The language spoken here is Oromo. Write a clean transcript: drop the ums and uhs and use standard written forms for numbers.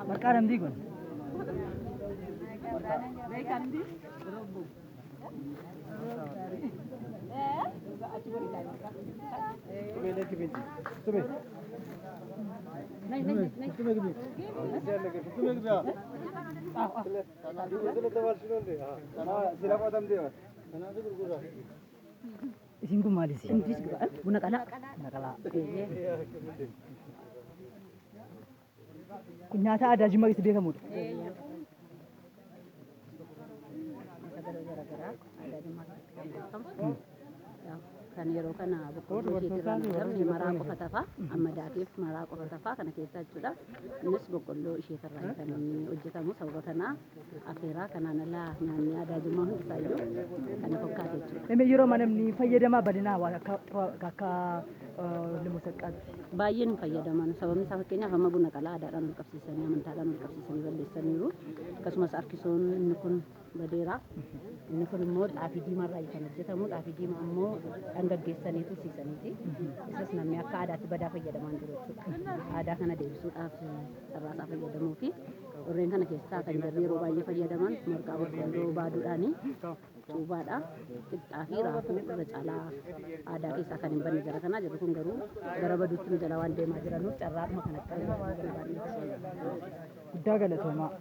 Makanan di kun. Isin kun maali isin? Buna kala. Buna kala. Kun nyaata aadaa Jimmaa keessatti beekamudha. Kan yeroo kana boqqolloo isheetirraa namni maraa qofa tafa amma daatiif maraa qofa tafa kana keessa jechuudha. Innis boqqolloo isheetirraa kan inni hojjetamu sababa kanaa afeeraa kanaan alaa nyaanni aadaa Jimmaa hundi isaayyuu kana fakkaata jechuudha. Yeroo namni fayyadamaa badinaa waan akka limu saqqaatti. Baay'een fayyadaman sababni isaa fakkeenyaaf amma buna qalaa aadaadhaan ol qabsiisanii amantaadhaan ol qabsiisanii balleessaniiru. Akkasumas harkisoon inni kun badeera. Inni kun immoo xaafii diimaarraa kan hojjetamu xaafii diimaa immoo dhangaggeessanii tursiisaniiti. Isas namni akka aadaatti badaa fayyadamaa jiru jechuudha. Aadaa kana deebisuudhaaf sarraasaa fayyadamuu fi warreen kana keessaa kan jarri yeroo baay'ee fayyadaman marqaa boqqolloo baaduudhaani cuubaadha. Qixxaa fi raafuu irra caalaa aadaa keessaa kan hin banne jara kanaa jirru kun garuu gara baduutti jala waan deemaa jiranuuf carraadhuma kanatti guddaa galatoomaa.